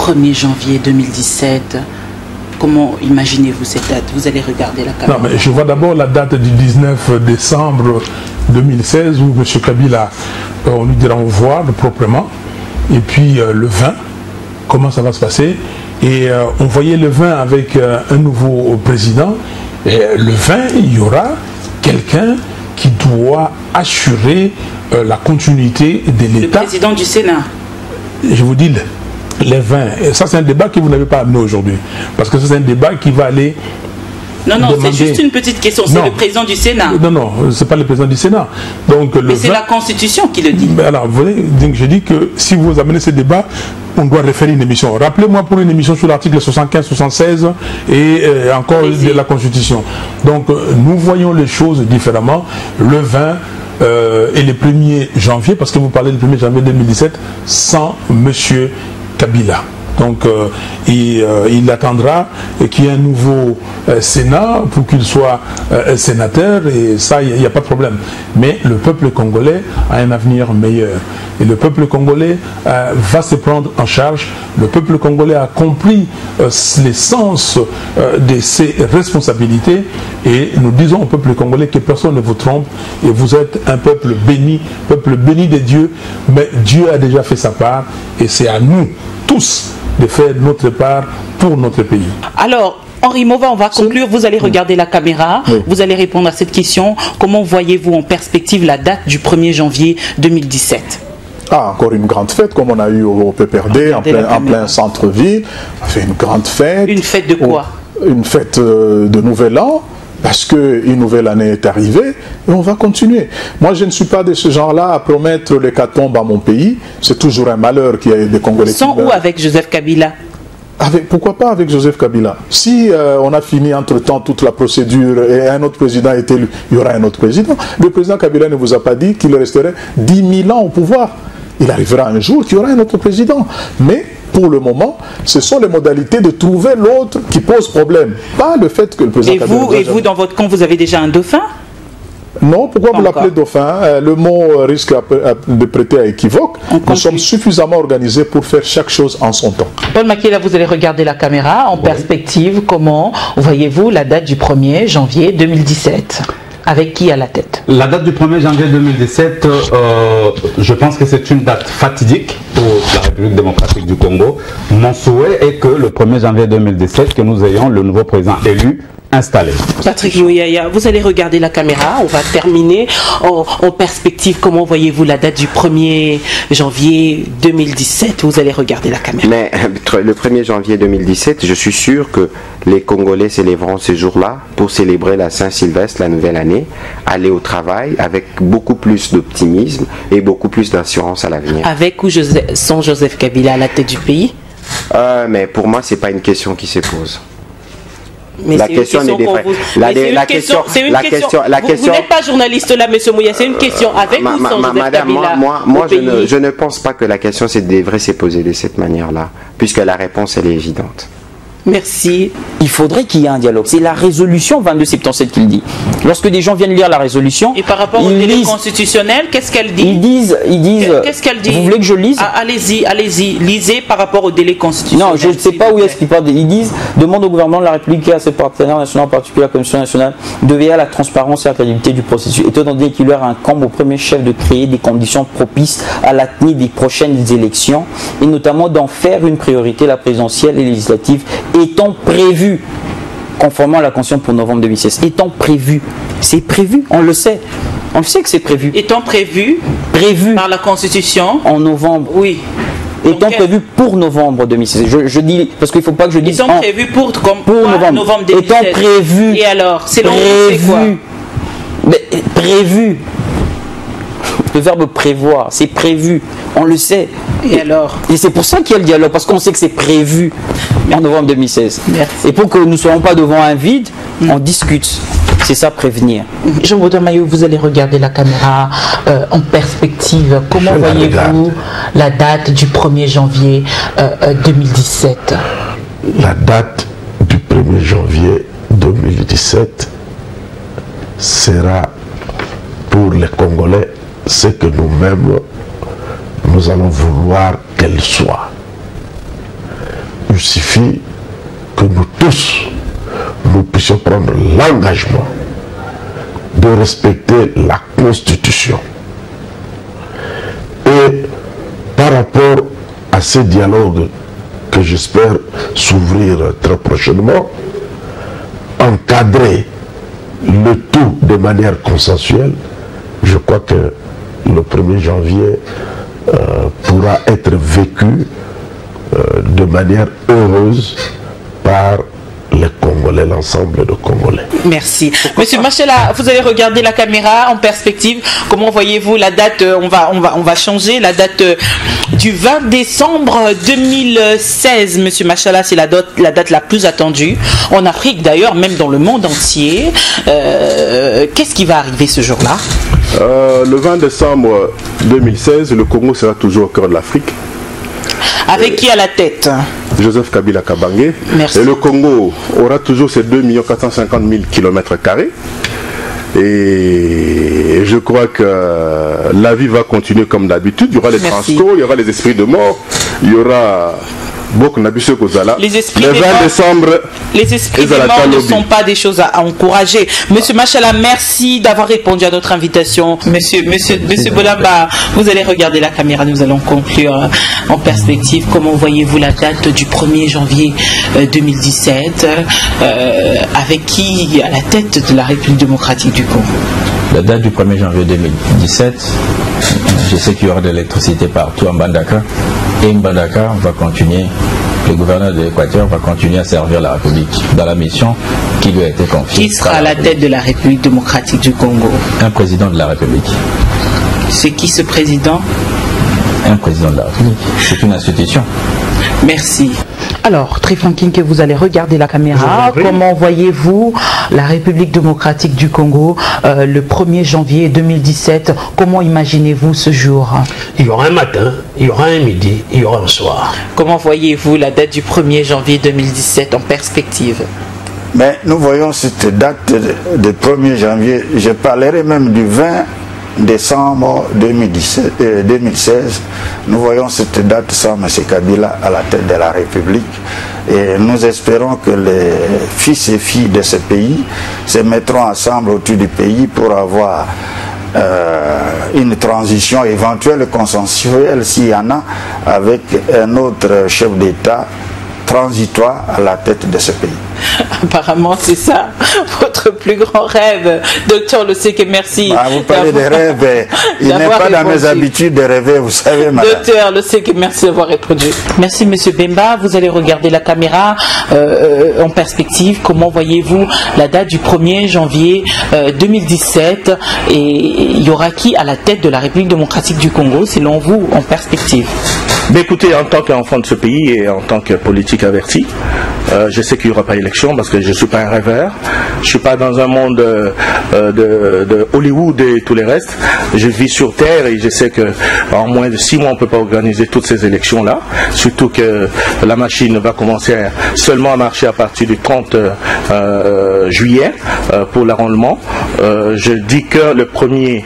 1er janvier 2017. Comment imaginez-vous cette date? Vous allez regarder la caméra. Non, mais je vois d'abord la date du 19 décembre 2016 où M. Kabila, on lui dira au revoir proprement. Et puis le 20, comment ça va se passer? Et on voyait le 20 avec un nouveau président. Et le 20, il y aura quelqu'un qui doit assurer la continuité de l'État. Le président du Sénat. Je vous dis, les 20, et ça c'est un débat que vous n'avez pas amené aujourd'hui. Parce que c'est un débat qui va aller... Non, non, c'est juste une petite question. C'est le président du Sénat. Non, non, c'est pas le président du Sénat. Donc, mais c'est la Constitution qui le dit. Mais alors, vous voyez, donc je dis que si vous amenez ce débat, on doit référer une émission. Rappelez-moi pour une émission sur l'article 75, 76 et encore de la Constitution. Donc, nous voyons les choses différemment. Le 20 et le 1er janvier, parce que vous parlez du 1er janvier 2017, sans M. Kabila. Donc il attendra qu'il y ait un nouveau Sénat pour qu'il soit sénateur, et ça, il n'y a pas de problème. Mais le peuple congolais a un avenir meilleur. Et le peuple congolais va se prendre en charge. Le peuple congolais a compris l'essence de ses responsabilités. Et nous disons au peuple congolais que personne ne vous trompe. Et vous êtes un peuple béni de Dieu. Mais Dieu a déjà fait sa part. Et c'est à nous, tous, de faire notre part pour notre pays. Alors, Henri Mova, on va conclure. Vous allez regarder la caméra. Oui. Vous allez répondre à cette question. Comment voyez-vous en perspective la date du 1er janvier 2017 ? Ah, encore une grande fête, comme on a eu au PPRD, en plein centre-ville. On a fait une grande fête. Une fête de quoi? Une fête de Nouvel An. Parce qu'une nouvelle année est arrivée et on va continuer. Moi, je ne suis pas de ce genre-là à promettre l'hécatombe à mon pays. C'est toujours un malheur qu'il y ait des Congolais. Sans ou avec Joseph Kabila? Pourquoi pas avec Joseph Kabila? Si on a fini entre-temps toute la procédure et un autre président est élu, il y aura un autre président. Le président Kabila ne vous a pas dit qu'il resterait 10 000 ans au pouvoir. Il arrivera un jour qu'il y aura un autre président. Mais pour le moment, ce sont les modalités de trouver l'autre qui pose problème. Pas le fait que le président Kabila... Et vous, dans votre camp, vous avez déjà un dauphin? Non, pourquoi vous l'appelez dauphin? Le mot risque de prêter à équivoque. Nous sommes suffisamment organisés pour faire chaque chose en son temps. Paul Makiela, vous allez regarder la caméra. En perspective, comment voyez-vous la date du 1er janvier 2017 ? Avec qui à la tête? La date du 1er janvier 2017, je pense que c'est une date fatidique pour la République démocratique du Congo. Mon souhait est que le 1er janvier 2017, que nous ayons le nouveau président élu installé. Patrick Mouyaya, vous allez regarder la caméra. On va terminer en perspective. Comment voyez-vous la date du 1er janvier 2017? Vous allez regarder la caméra. Mais le 1er janvier 2017, je suis sûr que les Congolais célébreront ce jour-là pour célébrer la Saint-Sylvestre, la nouvelle année, aller au travail avec beaucoup plus d'optimisme et beaucoup plus d'assurance à l'avenir. Avec ou sans Joseph Kabila à la tête du pays? Mais pour moi, c'est pas une question qui se pose. Mais la question n'est pas. La question. Vous n'êtes pas journaliste là, monsieur Mouya. C'est une question avec ou sans Joseph Kabila. Moi, je ne pense pas que la question devrait se poser de cette manière-là, puisque la réponse elle est évidente. Merci. Il faudrait qu'il y ait un dialogue. C'est la résolution 2277 qu'il dit. Lorsque des gens viennent lire la résolution... Et par rapport au délai constitutionnel, qu'est-ce qu'elle dit? Ils disent... Qu'est-ce qu'elle dit? Vous voulez que je lise? Allez-y. Lisez par rapport au délai constitutionnel. Non, je ne sais pas où est-ce qu'ils parlent. Ils disent, demande au gouvernement de la République et à ses partenaires nationaux, en particulier la Commission nationale, de veiller à la transparence et à la crédibilité du processus. Étant donné qu'il leur incombe au premier chef de créer des conditions propices à la tenue des prochaines élections, et notamment d'en faire une priorité, la présidentielle et législative, étant prévu, conformément à la Constitution pour novembre 2016, étant prévu, c'est prévu, on le sait que c'est prévu. Étant prévu par la Constitution en novembre. Oui. Étant prévu pour novembre 2016. Je dis, parce qu'il ne faut pas que je dise... Étant prévu pour novembre 2016. Étant prévu. Et alors, c'est quoi? Mais prévu. Le verbe prévoir, c'est prévu, on le sait. Et alors? Et c'est pour ça qu'il y a le dialogue, parce qu'on sait que c'est prévu en novembre 2016. Merci. Et pour que nous ne soyons pas devant un vide, on discute. C'est ça, prévenir. Jean-Baudouin Maillot, vous allez regarder la caméra en perspective. Comment voyez-vous la date du 1er janvier 2017? La date du 1er janvier 2017 sera pour les Congolais ce que nous-mêmes nous allons vouloir qu'elle soit. justifie que nous tous, nous puissions prendre l'engagement de respecter la Constitution. Et par rapport à ces dialogues que j'espère s'ouvrir très prochainement, encadrer le tout de manière consensuelle, je crois que le 1er janvier pourra être vécu de manière heureuse par les Congolais, l'ensemble de Congolais. Merci. Monsieur Machela, vous allez regarder la caméra en perspective. Comment voyez-vous la date? On va changer la date du 20 décembre 2016. Monsieur Machela, c'est la date la plus attendue en Afrique, d'ailleurs, même dans le monde entier. Qu'est-ce qui va arriver ce jour-là? Le 20 décembre 2016, le Congo sera toujours au cœur de l'Afrique. Avec qui à la tête? Joseph Kabila Kabange. Merci. Et le Congo aura toujours ses 2 450 000 km². Et je crois que la vie va continuer comme d'habitude. Il y aura les transports, il y aura les esprits de mort, il y aura beaucoup d'habitudes les esprits le 20 décembre. Les esprits de mort ne sont pas des choses à encourager. Monsieur Machala, merci d'avoir répondu à notre invitation. Monsieur Bolamba, vous allez regarder la caméra. Nous allons conclure en perspective. Comment voyez-vous la date du 1er janvier 2017 avec qui à la tête de la République démocratique du Congo? La date du 1er janvier 2017, je sais qu'il y aura de l'électricité partout en Mbandaka. Et Mbandaka va continuer, le gouverneur de l'Équateur va continuer à servir la République dans la mission qui lui a été confiée. Qui sera à la tête de la République démocratique du Congo? Un président de la République. C'est qui ce président? Un président de la République. C'est une institution. Merci. Alors, Trifankin, que vous allez regarder la caméra. Comment voyez-vous la République démocratique du Congo le 1er janvier 2017? Comment imaginez-vous ce jour? Il y aura un matin, il y aura un midi, il y aura un soir. Comment voyez-vous la date du 1er janvier 2017 en perspective? Mais nous voyons cette date de 1er janvier. Je parlerai même du 20 décembre 2016, nous voyons cette date sans M. Kabila à la tête de la République et nous espérons que les fils et filles de ce pays se mettront ensemble autour du pays pour avoir une transition éventuelle consensuelle s'il y en a avec un autre chef d'État transitoire à la tête de ce pays. Apparemment, c'est ça votre plus grand rêve. Docteur Loseke, merci. Vous parlez des rêves. Il n'est pas dans mes habitudes de rêver, vous savez, madame. Docteur Loseke, merci d'avoir répondu. Merci, monsieur Bemba. Vous allez regarder la caméra en perspective. Comment voyez-vous la date du 1er janvier 2017 et il y aura qui à la tête de la République démocratique du Congo, selon vous, en perspective? Mais écoutez, en tant qu'enfant de ce pays et en tant que politique averti, je sais qu'il n'y aura pas élection parce que je ne suis pas un rêveur. Je ne suis pas dans un monde de Hollywood et tous les restes. Je vis sur Terre et je sais qu'en moins de 6 mois, on ne peut pas organiser toutes ces élections-là. Surtout que la machine va commencer seulement à marcher à partir du 30 juillet pour l'arrondement. Je dis que le 1er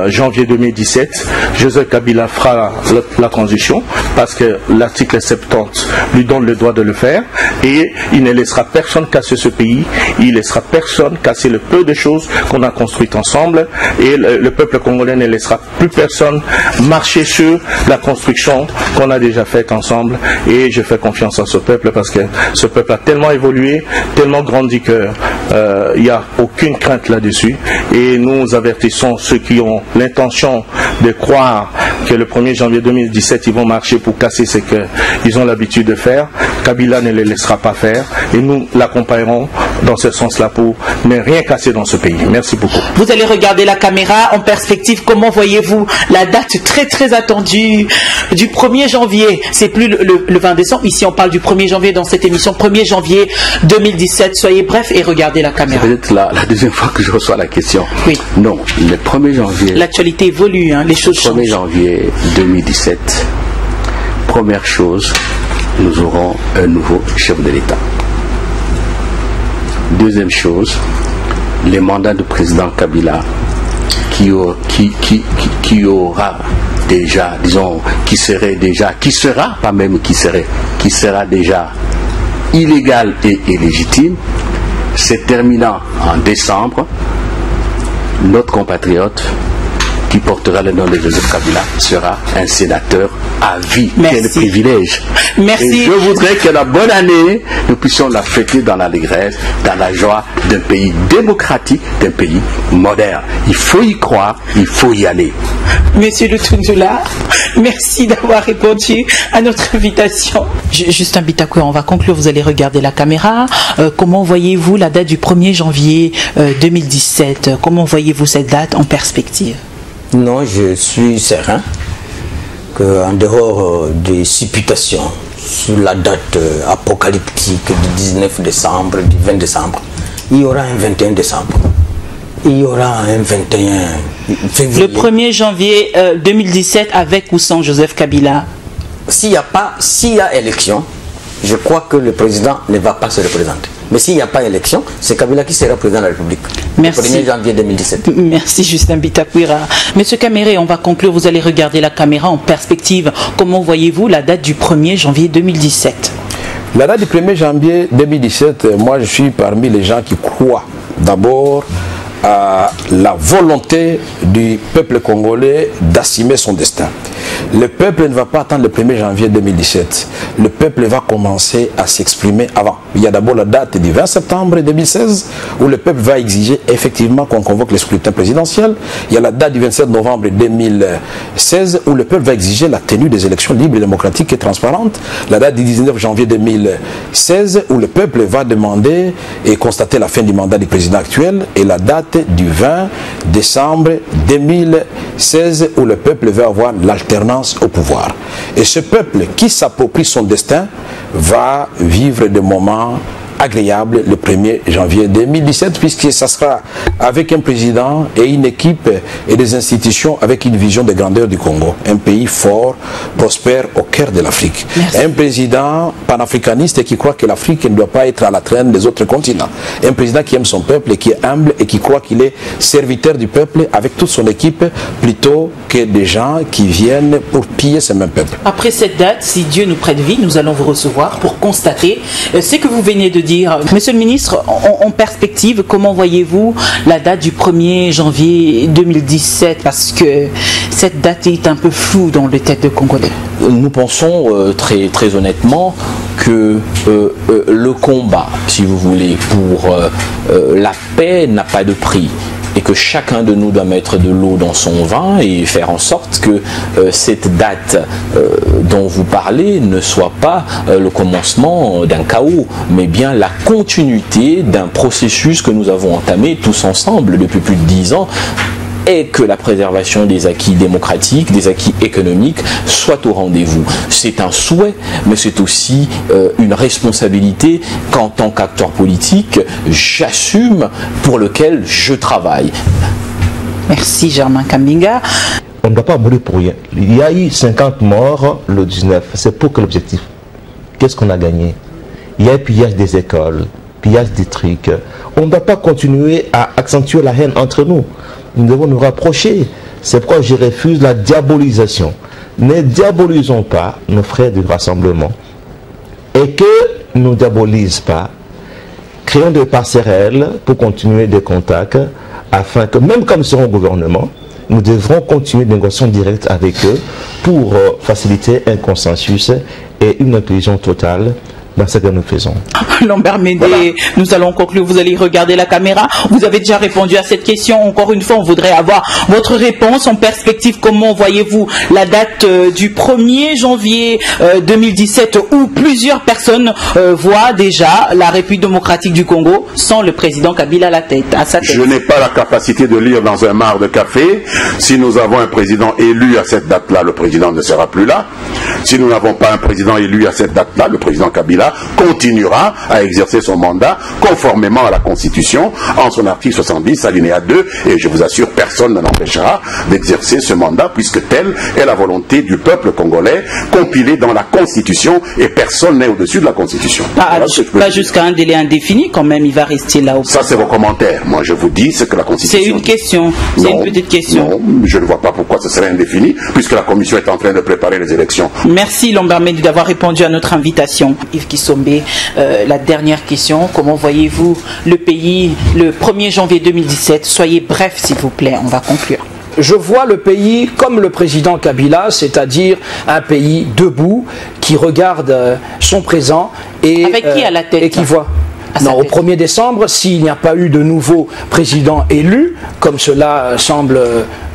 janvier 2017, Joseph Kabila fera la transition parce que l'article 70 lui donne le droit de le faire et il ne laissera personne casser ce pays, il ne laissera personne casser le peu de choses qu'on a construites ensemble et le peuple congolais ne laissera plus personne marcher sur la construction qu'on a déjà faite ensemble et je fais confiance à ce peuple parce que ce peuple a tellement évolué, tellement grandi qu'il n'y a aucune crainte là-dessus et nous avertissons ceux qui ont l'intention de croire que le 1er janvier 2017 ils vont marcher pour casser ce qu'ils ont l'habitude de faire. Kabila ne les laissera pas faire et nous l'accompagnerons dans ce sens-là pour ne rien casser dans ce pays. Merci beaucoup. Vous allez regarder la caméra en perspective. Comment voyez-vous la date très très attendue du 1er janvier? C'est plus le 20 décembre. Ici on parle du 1er janvier dans cette émission. 1er janvier 2017. Soyez bref et regardez la caméra. C'est peut-être la deuxième fois que je reçois la question. Oui. Non, le 1er janvier... L'actualité évolue, hein, les choses changent. 1er janvier 2017, première chose, nous aurons un nouveau chef de l'État. Deuxième chose, les mandats du président Kabila qui aura déjà, disons, qui sera déjà illégal et illégitime, se terminant en décembre, notre compatriote qui portera le nom de Joseph Kabila sera un sénateur à vie. Quel privilège. Merci. Et je voudrais que la bonne année, nous puissions la fêter dans l'allégresse, dans la joie d'un pays démocratique, d'un pays moderne. Il faut y croire, il faut y aller. Monsieur Lutundula, merci d'avoir répondu à notre invitation. Justin Bitakoué, on va conclure, vous allez regarder la caméra. Comment voyez-vous la date du 1er janvier 2017? Comment voyez-vous cette date en perspective? Non, je suis serein qu'en dehors des supputations sur la date apocalyptique du 19 décembre, du 20 décembre, il y aura un 21 décembre. Il y aura un 21 février. Le 1er janvier 2017 avec ou sans Joseph Kabila? S'il y a élection, je crois que le président ne va pas se représenter. Mais s'il n'y a pas élection, c'est Kabila qui sera président de la République. Merci. Le 1er janvier 2017. Merci Justin Bitakwira. Monsieur Caméré, on va conclure. Vous allez regarder la caméra en perspective. Comment voyez-vous la date du 1er janvier 2017? La date du 1er janvier 2017, moi je suis parmi les gens qui croient d'abord à la volonté du peuple congolais d'assumer son destin. Le peuple ne va pas attendre le 1er janvier 2017. Le peuple va commencer à s'exprimer avant. Il y a d'abord la date du 20 septembre 2016 où le peuple va exiger effectivement qu'on convoque le scrutin présidentiel. Il y a la date du 27 novembre 2016 où le peuple va exiger la tenue des élections libres, démocratiques et transparentes. La date du 19 janvier 2016 où le peuple va demander et constater la fin du mandat du président actuel. Et la date du 20 décembre 2016 où le peuple va avoir l'alternance au pouvoir. Et ce peuple qui s'approprie son destin va vivre des moments agréable le 1er janvier 2017 puisque ça sera avec un président et une équipe et des institutions avec une vision de grandeur du Congo. Un pays fort, prospère au cœur de l'Afrique. Un président panafricaniste qui croit que l'Afrique ne doit pas être à la traîne des autres continents. Un président qui aime son peuple et qui est humble et qui croit qu'il est serviteur du peuple avec toute son équipe plutôt que des gens qui viennent pour piller ce même peuple. Après cette date, si Dieu nous prête vie, nous allons vous recevoir pour constater ce que vous venez de dire. Monsieur le ministre, en perspective, comment voyez-vous la date du 1er janvier 2017? Parce que cette date est un peu floue dans les têtes de Congolais. Nous pensons très honnêtement que le combat, si vous voulez, pour la paix n'a pas de prix. Et que chacun de nous doit mettre de l'eau dans son vin et faire en sorte que cette date dont vous parlez ne soit pas le commencement d'un chaos, mais bien la continuité d'un processus que nous avons entamé tous ensemble depuis plus de 10 ans, et que la préservation des acquis démocratiques, des acquis économiques soit au rendez-vous. C'est un souhait, mais c'est aussi une responsabilité qu'en tant qu'acteur politique, j'assume, pour lequel je travaille. Merci Germain Kambinga. On ne doit pas mourir pour rien. Il y a eu 50 morts le 19. C'est pour quel objectif? Qu'est-ce qu'on a gagné? Il y a pillage des écoles, pillage des trucs. On ne doit pas continuer à accentuer la haine entre nous. Nous devons nous rapprocher. C'est pourquoi je refuse la diabolisation. Ne diabolisons pas nos frères du rassemblement. Et que nous ne diabolisent pas. Créons des passerelles pour continuer des contacts afin que même quand nous serons au gouvernement, nous devrons continuer des négociations directes avec eux pour faciliter un consensus et une inclusion totale dans ce que nous faisons. Lambert Médé, voilà. Nous allons conclure, vous allez regarder la caméra. Vous avez déjà répondu à cette question. Encore une fois, on voudrait avoir votre réponse en perspective. Comment voyez-vous la date du 1er janvier 2017 où plusieurs personnes voient déjà la République démocratique du Congo sans le président Kabila à sa tête. Je n'ai pas la capacité de lire dans un mar de café. Si nous avons un président élu à cette date-là, le président ne sera plus là. Si nous n'avons pas un président élu à cette date-là, le président Kabila continuera à exercer son mandat conformément à la Constitution, en son article 70, alinéa 2, et je vous assure, personne ne l'empêchera d'exercer ce mandat, puisque telle est la volonté du peuple congolais, compilée dans la Constitution, et personne n'est au-dessus de la Constitution. Pas jusqu'à un délai indéfini, quand même, il va rester là. Ça, c'est vos commentaires. Moi, je vous dis ce que la Constitution... C'est une question, c'est une petite question. Non, je ne vois pas pourquoi ce serait indéfini, puisque la Commission est en train de préparer les élections. Merci Lombard Mendy d'avoir répondu à notre invitation. Yves Kisombe, la dernière question, comment voyez-vous le pays le 1er janvier 2017? Soyez bref, s'il vous plaît, on va conclure. Je vois le pays comme le président Kabila, c'est-à-dire un pays debout qui regarde son présent et, avec qui à la tête, et qui voit. Non, au 1er décembre, s'il n'y a pas eu de nouveau président élu, comme cela semble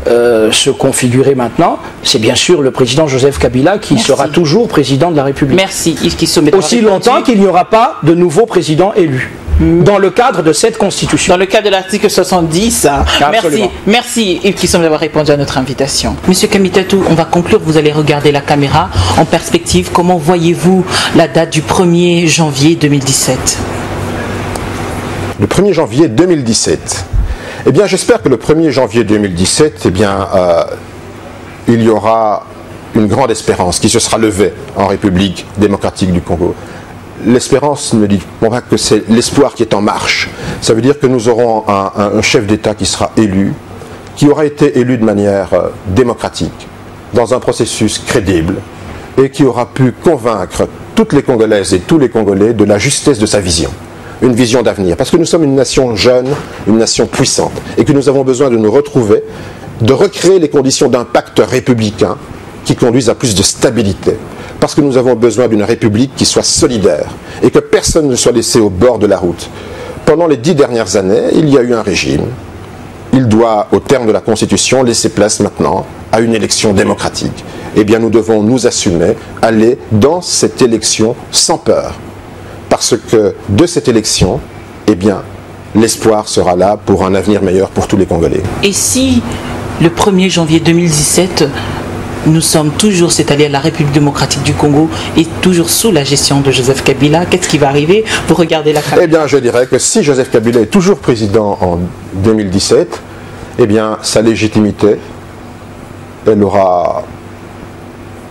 se configurer maintenant, c'est bien sûr le président Joseph Kabila qui sera toujours président de la République. Merci Yves Kisombe. Aussi longtemps qu'il n'y aura pas de nouveau président élu. Dans le cadre de cette constitution. Dans le cadre de l'article 70. Merci Yves Kisombe d'avoir répondu à notre invitation. Monsieur Kamitatou, on va conclure, vous allez regarder la caméra en perspective. Comment voyez-vous la date du 1er janvier 2017 ? Le 1er janvier 2017. Eh bien, j'espère que le 1er janvier 2017, eh bien, il y aura une grande espérance qui se sera levée en République démocratique du Congo. L'espérance ne dit pas que c'est l'espoir qui est en marche. Ça veut dire que nous aurons un chef d'État qui sera élu, qui aura été élu de manière démocratique, dans un processus crédible, et qui aura pu convaincre toutes les Congolaises et tous les Congolais de la justesse de sa vision. Une vision d'avenir. Parce que nous sommes une nation jeune, une nation puissante, et que nous avons besoin de nous retrouver, de recréer les conditions d'un pacte républicain qui conduise à plus de stabilité. Parce que nous avons besoin d'une République qui soit solidaire et que personne ne soit laissé au bord de la route. Pendant les 10 dernières années, il y a eu un régime. Il doit, au terme de la Constitution, laisser place maintenant à une élection démocratique. Eh bien, nous devons nous assumer, aller dans cette élection sans peur. Parce que de cette élection, eh bien, l'espoir sera là pour un avenir meilleur pour tous les Congolais. Et si le 1er janvier 2017... nous sommes toujours, c'est-à-dire la République démocratique du Congo, est toujours sous la gestion de Joseph Kabila, qu'est-ce qui va arriver? Vous regardez la caméra. Eh bien, je dirais que si Joseph Kabila est toujours président en 2017, eh bien, sa légitimité, elle aura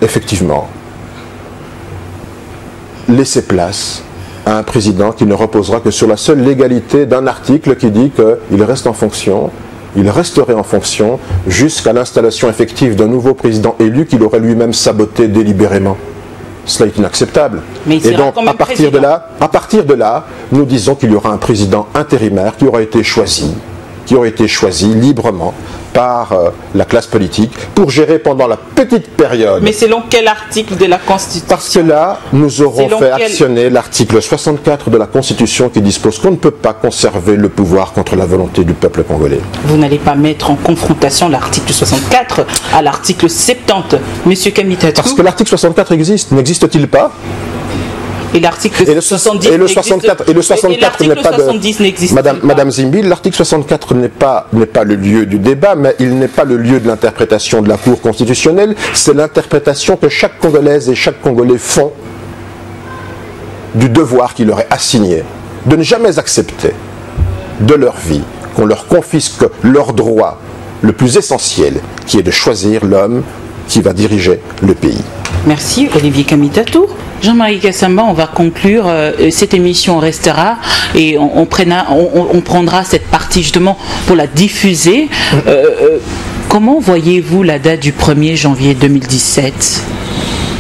effectivement laissé place à un président qui ne reposera que sur la seule légalité d'un article qui dit qu'il reste en fonction. Il resterait en fonction jusqu'à l'installation effective d'un nouveau président élu qu'il aurait lui-même saboté délibérément. Cela est inacceptable. Et donc, à partir de là, nous disons qu'il y aura un président intérimaire qui aura été choisi librement par la classe politique pour gérer pendant la petite période. Mais selon quel article de la Constitution? Parce que là, nous aurons fait actionner l'article 64 de la Constitution qui dispose qu'on ne peut pas conserver le pouvoir contre la volonté du peuple congolais. Vous n'allez pas mettre en confrontation l'article 64 à l'article 70, Monsieur Kamitatou? Parce que l'article 64 existe, n'existe-t-il pas? Et l'article 70 et le 64 n'est pas de Madame Zimbi, l'article 64 n'est pas le lieu du débat, mais il n'est pas le lieu de l'interprétation de la Cour constitutionnelle, c'est l'interprétation que chaque Congolaise et chaque Congolais font du devoir qui leur est assigné, de ne jamais accepter de leur vie qu'on leur confisque leur droit le plus essentiel, qui est de choisir l'homme qui va diriger le pays. Merci Olivier Kamitatou. Jean-Marie Kassamba, on va conclure. Cette émission restera et on prendra cette partie justement pour la diffuser. Comment voyez-vous la date du 1er janvier 2017 ?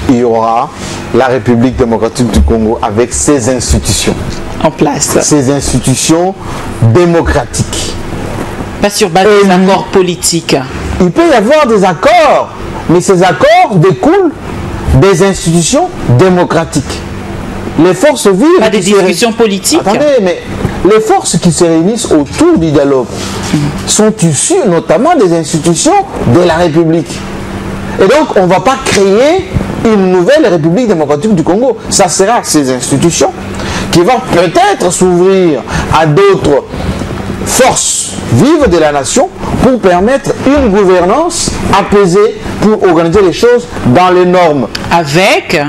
Il y aura la République démocratique du Congo avec ses institutions. En place. Ses institutions démocratiques. Pas sur base des accords politiques. Il peut y avoir des accords, mais ces accords découlent des institutions démocratiques. Les forces vives... Pas des discussions politiques. Attendez, mais les forces qui se réunissent autour du dialogue sont issues notamment des institutions de la République. Et donc, on ne va pas créer une nouvelle République démocratique du Congo. Ça sera ces institutions qui vont peut-être s'ouvrir à d'autres forces vives de la nation pour permettre une gouvernance apaisée, pour organiser les choses dans les normes. Avec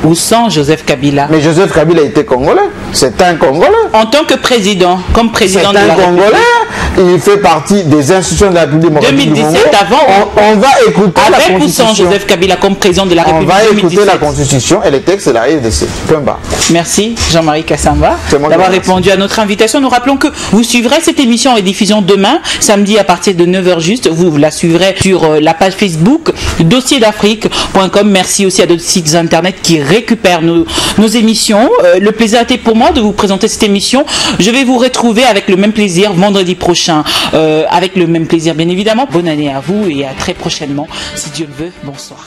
ou sans Joseph Kabila. Mais Joseph Kabila était congolais. C'est un Congolais. En tant que président, comme président de la République. C'est un Congolais. Il fait partie des institutions de la République démocratique 2017, avant, on va écouter la Constitution. Avec ou sans Joseph Kabila comme président de la République. On va écouter la Constitution et les textes de la RDC. Point barre. Merci Jean-Marie Kassamba d'avoir répondu à notre invitation. Nous rappelons que vous suivrez cette émission en diffusion demain, samedi à partir de 9h juste. Vous la suivrez sur la page Facebook dossierDafrique.com. Merci aussi à d'autres sites internet qui récupèrent nos émissions. Le plaisir a été pour moi de vous présenter cette émission. Je vais vous retrouver avec le même plaisir vendredi prochain. Avec le même plaisir bien évidemment. Bonne année à vous et à très prochainement si Dieu le veut. Bonsoir.